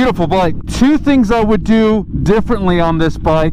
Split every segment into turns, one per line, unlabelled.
beautiful bike. Two things I would do differently on this bike.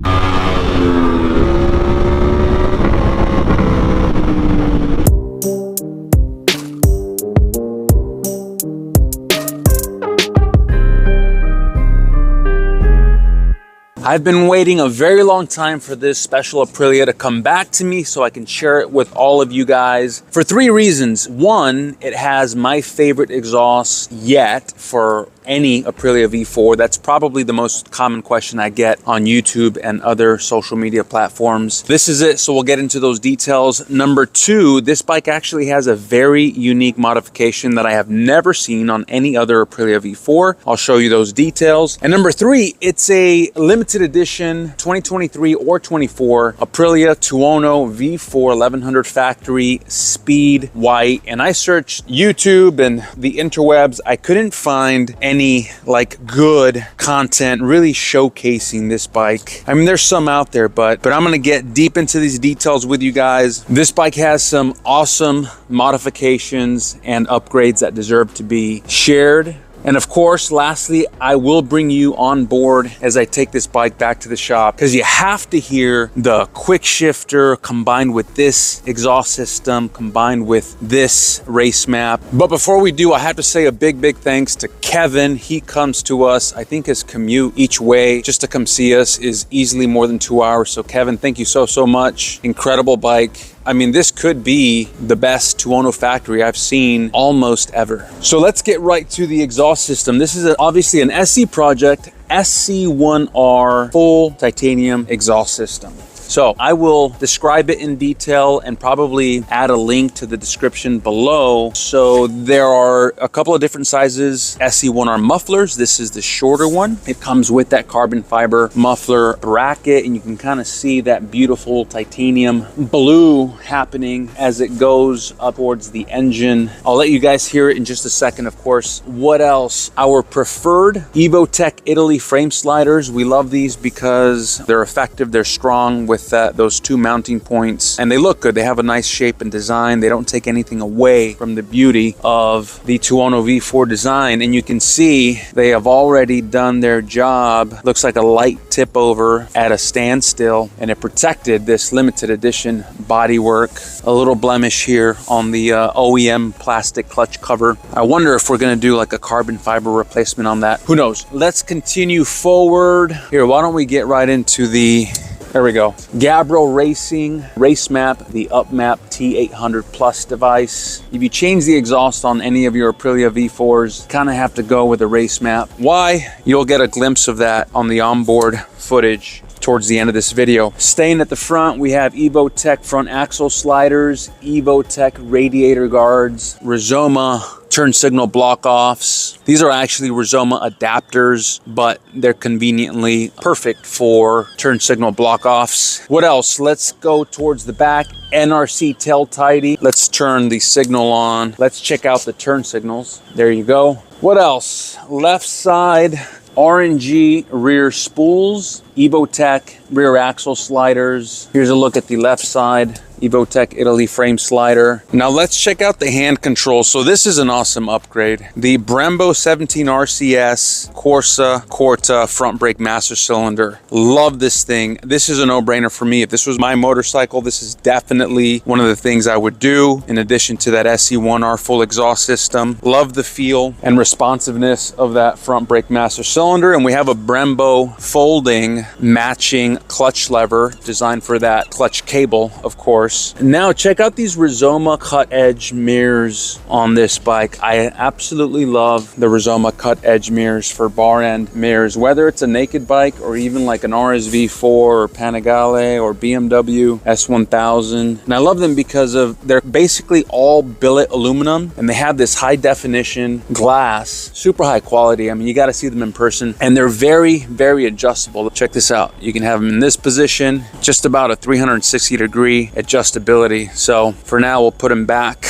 I've been waiting a very long time for this special Aprilia to come back to me so I can share it with all of you guys for three reasons. One, it has my favorite exhaust yet for any Aprilia V4. That's probably the most common question I get on YouTube and other social media platforms. This is it, so we'll get into those details. Number two, this bike actually has a very unique modification that I have never seen on any other Aprilia V4. I'll show you those details. And number three, it's a limited edition 2023 or 24 Aprilia Tuono V4 1100 Factory Speed White. And I searched YouTube and the interwebs. I couldn't find any like good content really showcasing this bike. I mean, there's some out there, but I'm gonna get deep into these details with you guys. This bike has some awesome modifications and upgrades that deserve to be shared. And of course, lastly, I will bring you on board as I take this bike back to the shop, because you have to hear the quick shifter combined with this exhaust system, combined with this race map. But before we do, I have to say a big thanks to Kevin. He comes to us. I think his commute each way just to come see us is easily more than 2 hours. So Kevin, thank you so much. Incredible bike. I mean, this could be the best Tuono factory I've seen almost ever. So let's get right to the exhaust system. This is obviously an SC project, SC1R full titanium exhaust system. So I will describe it in detail and probably add a link to the description below. So there are a couple of different sizes SC1R mufflers. This is the shorter one. It comes with that carbon fiber muffler bracket, and you can kind of see that beautiful titanium blue happening as it goes up towards the engine. I'll let you guys hear it in just a second, of course. What else? Our preferred Evotech Italy frame sliders. We love these because they're effective, they're strong with those two mounting points, and they look good. They have a nice shape and design. They don't take anything away from the beauty of the Tuono V4 design, and you can see they have already done their job. Looks like a light tip over at a standstill, and it protected this limited edition bodywork. A little blemish here on the OEM plastic clutch cover. I wonder if we're gonna do like a carbon fiber replacement on that. Who knows? Let's continue forward. Here, why don't we get right into the there we go. Gabriel Racing race map, the UpMap T800 Plus device. If you change the exhaust on any of your Aprilia V4s, kind of have to go with a race map. Why? You'll get a glimpse of that on the onboard footage towards the end of this video. Staying at the front, we have Evotech front axle sliders, Evotech radiator guards, Rizoma turn signal block offs. These are actually Rizoma adapters, but they're conveniently perfect for turn signal block offs. What else? Let's go towards the back. NRC tail tidy. Let's turn the signal on. Let's check out the turn signals. There you go. What else? Left side, R&G Rear Spools, Evotech rear axle sliders. Here's a look at the left side. Evotech Italy frame slider. Now let's check out the hand control. So this is an awesome upgrade. The Brembo 17 RCS Corsa Corta front brake master cylinder. Love this thing. This is a no-brainer for me. If this was my motorcycle, this is definitely one of the things I would do in addition to that SC1R full exhaust system. Love the feel and responsiveness of that front brake master cylinder. And we have a Brembo folding matching clutch lever designed for that clutch cable, of course. Now check out these Rizoma cut edge mirrors on this bike. I absolutely love the Rizoma cut edge mirrors for bar end mirrors, whether it's a naked bike or even like an RSV4 or Panigale or BMW S1000. And I love them because they're basically all billet aluminum, and they have this high definition glass, super high quality. I mean, you got to see them in person, and they're very adjustable. Check this out. You can have them in this position, just about a 360-degree adjustability. So for now, we'll put them back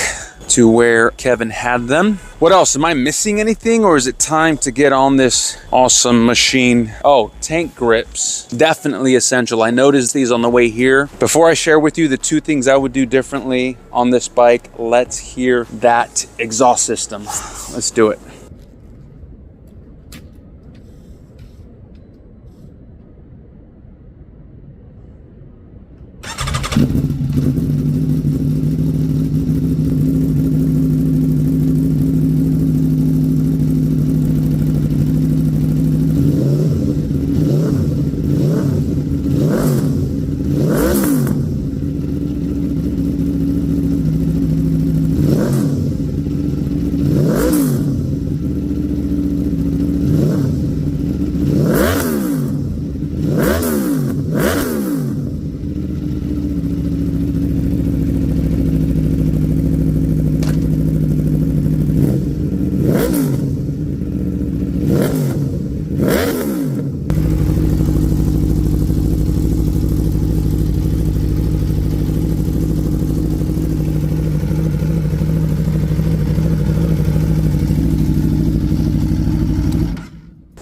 to where Kevin had them. What else? Am I missing anything, or is it time to get on this awesome machine? Oh, tank grips, definitely essential. I noticed these on the way here. Before I share with you the two things I would do differently on this bike, let's hear that exhaust system. Let's do it.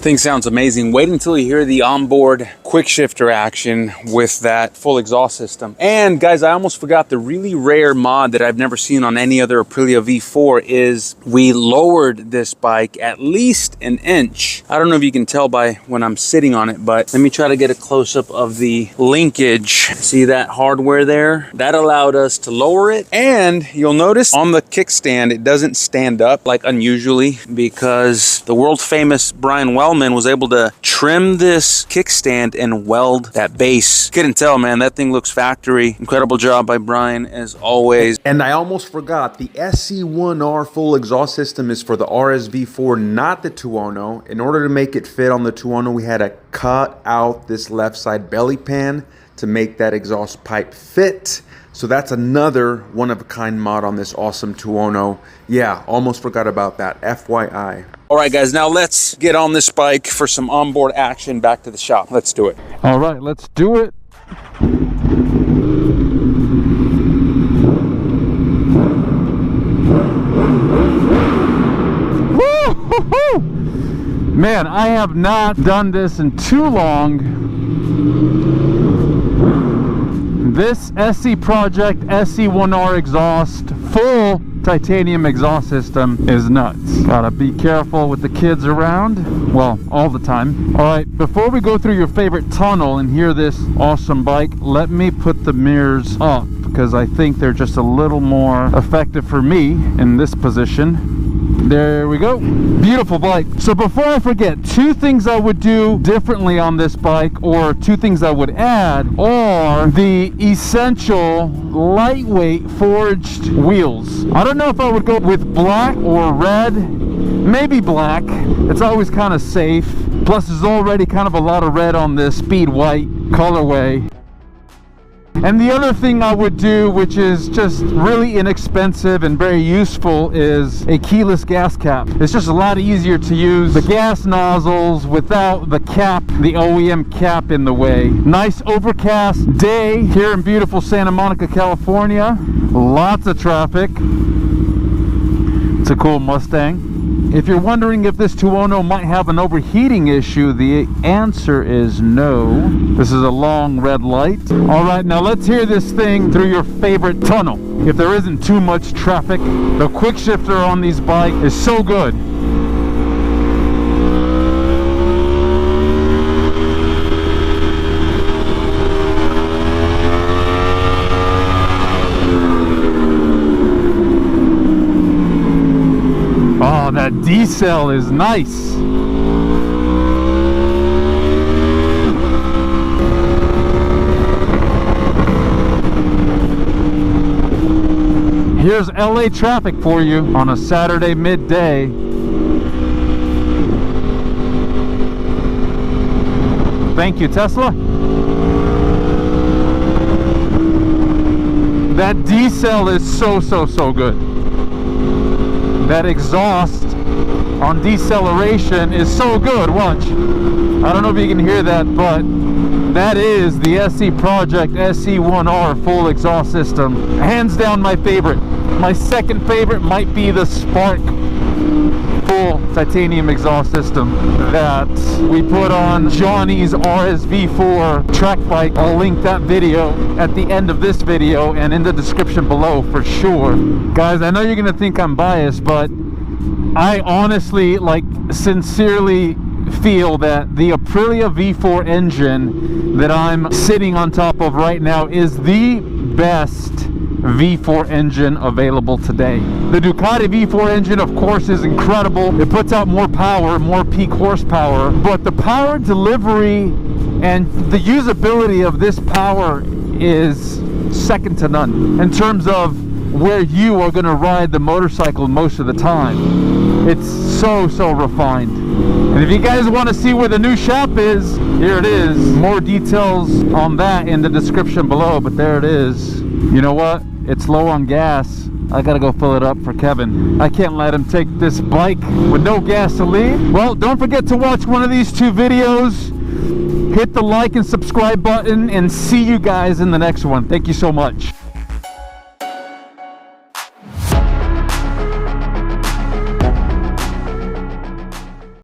Thing sounds amazing. Wait until you hear the onboard quick shifter action with that full exhaust system. And guys, I almost forgot, the really rare mod that I've never seen on any other Aprilia V4 is we lowered this bike at least an inch. I don't know if you can tell by when I'm sitting on it, but let me try to get a close-up of the linkage. See that hardware there? That allowed us to lower it. And you'll notice on the kickstand, it doesn't stand up like unusually, because the world famous Brian Wellman was able to trim this kickstand and weld that base. Couldn't tell, man. That thing looks factory. Incredible job by Brian, as always.
And I almost forgot, the SC1R full exhaust system is for the RSV4, not the Tuono. In order to make it fit on the Tuono, we had to cut out this left side belly pan to make that exhaust pipe fit. So that's another one-of-a-kind mod on this awesome Tuono. Yeah, almost forgot about that, FYI.
All right, guys, now let's get on this bike for some onboard action. Back to the shop. Let's do it.
All right, let's do it. Woo-hoo-hoo! Man, I have not done this in too long. This SC Project SC1R exhaust, full titanium exhaust system is nuts. Gotta be careful with the kids around. Well, all the time. All right, before we go through your favorite tunnel and hear this awesome bike, let me put the mirrors up, because I think they're just a little more effective for me in this position. There we go. Beautiful bike. So before I forget, two things I would do differently on this bike, or two things I would add, are the essential lightweight forged wheels. I don't know if I would go with black or red. Maybe black. It's always kind of safe. Plus there's already kind of a lot of red on this speed white colorway. And the other thing I would do, which is just really inexpensive and very useful, is a keyless gas cap. It's just a lot easier to use the gas nozzles without the cap, the OEM cap in the way. Nice overcast day here in beautiful Santa Monica, California. Lots of traffic. It's a cool Mustang. If you're wondering if this Tuono might have an overheating issue, the answer is no. This is a long red light. All right, now let's hear this thing through your favorite tunnel. If there isn't too much traffic, the quick shifter on these bikes is so good. Oh, that D-cell is nice. Here's LA traffic for you on a Saturday midday. Thank you, Tesla. That D-cell is so good. That exhaust on deceleration is so good. Watch. I don't know if you can hear that, but that is the SC Project SC1R full exhaust system. Hands down my favorite. My second favorite might be the Spark full titanium exhaust system that we put on Johnny's RSV4 track bike. I'll link that video at the end of this video and in the description below for sure. Guys, I know you're gonna think I'm biased, but I honestly, sincerely feel that the Aprilia V4 engine that I'm sitting on top of right now is the best V4 engine available today. The Ducati V4 engine, of course, is incredible. It puts out more power, more peak horsepower, but the power delivery and the usability of this power is second to none in terms of where you are going to ride the motorcycle most of the time. It's so refined. And if you guys want to see where the new shop is, here it is. More details on that in the description below, but there it is. You know what? It's low on gas. I gotta go fill it up for Kevin. I can't let him take this bike with no gasoline. Well, don't forget to watch one of these two videos. Hit the like and subscribe button, and see you guys in the next one. Thank you so much.